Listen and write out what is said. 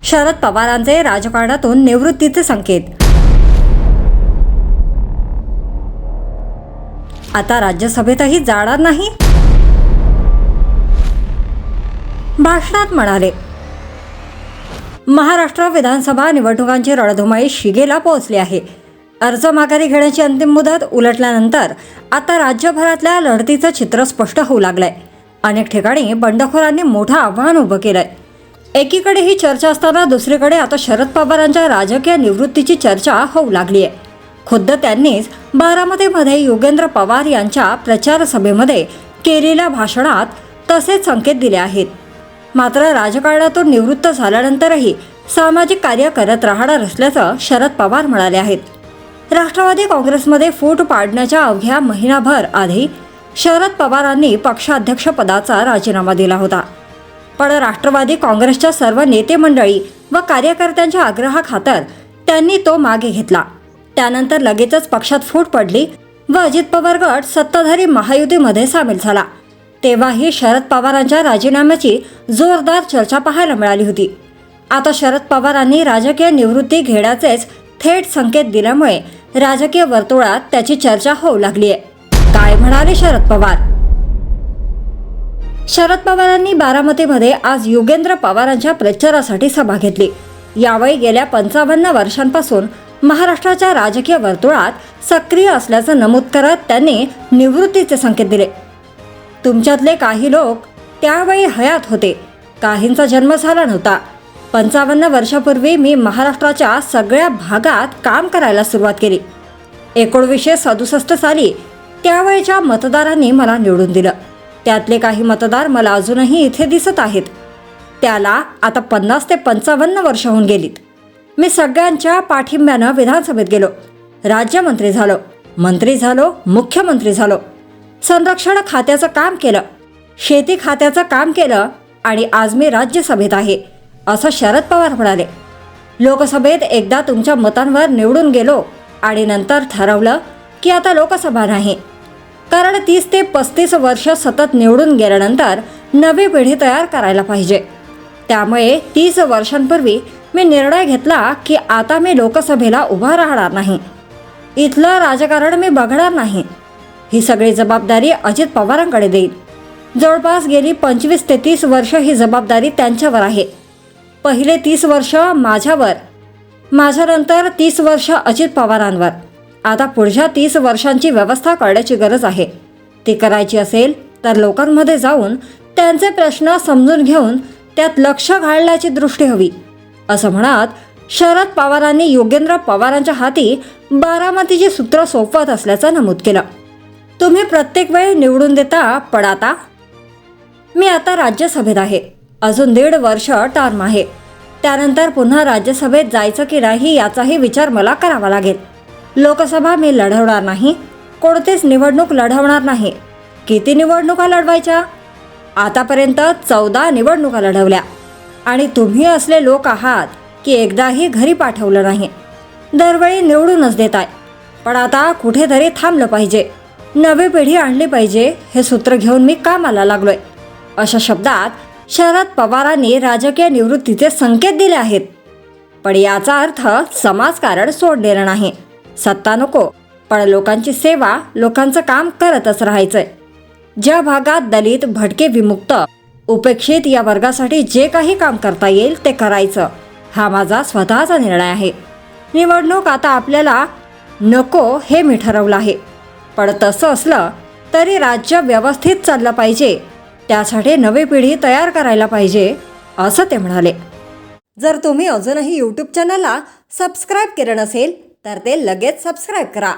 शरद पवारांचे राजकारणातून निवृत्तीचे संकेत. आता राज्यसभेतही जाणार नाही. भाषणात म्हणाले, महाराष्ट्र विधानसभा निवडणुकांची रणधुमाळी शिगेला पोहोचली आहे. अर्ज माघारी घेण्याची अंतिम मुदत उलटल्यानंतर आता राज्यभरातल्या लढतीचं चित्र स्पष्ट होऊ लागलंय. अनेक ठिकाणी बंडखोरांनी मोठं आव्हान उभं केलंय. एकीकडे ही चर्चा असताना दुसरीकडे आता शरद पवारांच्या राजकीय निवृत्तीची चर्चा होऊ लागली आहे. खुद्द त्यांनीच बारामतीमध्ये योगेंद्र पवार यांच्या प्रचार सभेमध्ये केलेल्या भाषणात तसेच संकेत दिले आहेत. मात्र राजकारणातून निवृत्त झाल्यानंतरही सामाजिक कार्य करत राहणार असल्याचं शरद पवार म्हणाले आहेत. राष्ट्रवादी काँग्रेसमध्ये फूट पाडण्याच्या अवघ्या महिनाभर आधी शरद पवारांनी पक्षाध्यक्षपदाचा राजीनामा दिला होता. पण राष्ट्रवादी काँग्रेसच्या सर्व नेते मंडळी व कार्यकर्त्यांच्या आग्रहाखातर त्यांनी तो मागे घेतला. त्यानंतर लगेचच पक्षात फूट पडली व अजित पवार गट सत्ताधारी महायुतीमध्ये सामील झाला. तेव्हाही शरद पवारांच्या राजीनाम्याची जोरदार चर्चा पाहायला मिळाली होती. आता शरद पवारांनी राजकीय निवृत्ती घेण्याचेच थेट संकेत दिल्यामुळे राजकीय वर्तुळात त्याची चर्चा होऊ लागली आहे. काय म्हणाले शरद पवार? शरद पवारांनी बारामतीमध्ये आज योगेंद्र पवारांच्या प्रचारासाठी सभा घेतली. यावेळी गेल्या 55 वर्षांपासून महाराष्ट्राच्या राजकीय वर्तुळात सक्रिय असल्याचं नमूद करत त्यांनी निवृत्तीचे संकेत दिले. तुमच्यातले काही लोक त्यावेळी हयात होते, काहींचा जन्म झाला नव्हता. 55 वर्षापूर्वी मी महाराष्ट्राच्या सगळ्या भागात काम करायला सुरुवात केली. 1967 साली त्यावेळच्या मतदारांनी मला निवडून दिलं. त्यातले काही मतदार मला अजूनही इथे दिसत आहेत. त्याला आता 50 ते 55 वर्ष होऊन गेलीत. मी सगळ्यांच्या पाठिंब्यानं विधानसभेत गेलो, राज्यमंत्री झालो, मंत्री झालो, मुख्यमंत्री झालो, संरक्षण खात्याचं काम केलं, शेती खात्याचं काम केलं आणि आज मी राज्यसभेत आहे, असं शरद पवार म्हणाले. लोकसभेत एकदा तुमच्या मतांवर निवडून गेलो आणि नंतर ठरवलं की आता लोकसभा नाही. कारण 30 ते 35 वर्ष सतत निवडून गेल्यानंतर नवी पिढी तयार करायला पाहिजे. त्यामुळे 30 वर्षांपूर्वी मी निर्णय घेतला की आता मी लोकसभेला उभा राहणार नाही. इथलं राजकारण मी बघणार नाही. ही सगळी जबाबदारी अजित पवारांकडे देईल. जवळपास गेली 25 ते 30 वर्ष ही जबाबदारी त्यांच्यावर आहे. पहिले 30 वर्ष माझ्यावर, माझ्यानंतर 30 वर्ष अजित पवारांवर. आता पुढच्या 30 वर्षांची व्यवस्था करण्याची गरज आहे. ती करायची असेल तर लोकांमध्ये जाऊन त्यांचे प्रश्न समजून घेऊन त्यात लक्ष घालण्याची दृष्टी हवी, असं म्हणत शरद पवारांनी योगेंद्र पवारांच्या हाती बारामतीची सूत्र सोपवत असल्याचं नमूद केलं. तुम्ही प्रत्येक वेळी निवडून देता, पण आता मी आता राज्यसभेत आहे. अजून 1.5 वर्ष टर्म आहे. त्यानंतर पुन्हा राज्यसभेत जायचं की नाही याचाही विचार मला करावा लागेल. लोकसभा मी लढवणार नाही, कोणतीच निवडणूक लढवणार नाही. किती निवडणुका लढवायच्या? आतापर्यंत 14 निवडणुका लढवल्या आणि तुम्ही असले लोक आहात की एकदाही घरी पाठवलं नाही. दरवेळी निवडूनच देताय. पण आता कुठेतरी थांबलं पाहिजे, नवी पिढी आणली पाहिजे, हे सूत्र घेऊन मी कामाला लागलोय, अशा शब्दात शरद पवारांनी राजकीय निवृत्तीचे संकेत दिले आहेत. पण याचा अर्थ समाजकारण सोडलेलं नाही. सत्ता नको, पण लोकांची सेवा, लोकांचं काम करतच राहायचंय. ज्या भागात दलित, भटके, विमुक्त, उपेक्षित या वर्गासाठी जे काही काम करता येईल ते करायचं, हा माझा स्वतःचा निर्णय आहे. निवडणूक आता आपल्याला नको हे मी ठरवलं आहे. पण तसं असलं तरी राज्य व्यवस्थित चाललं पाहिजे, त्यासाठी नवी पिढी तयार करायला पाहिजे, असं ते म्हणाले. जर तुम्ही अजूनही यूट्यूब चॅनलला सबस्क्राईब केलं नसेल तर ते लगेच सबस्क्राईब करा.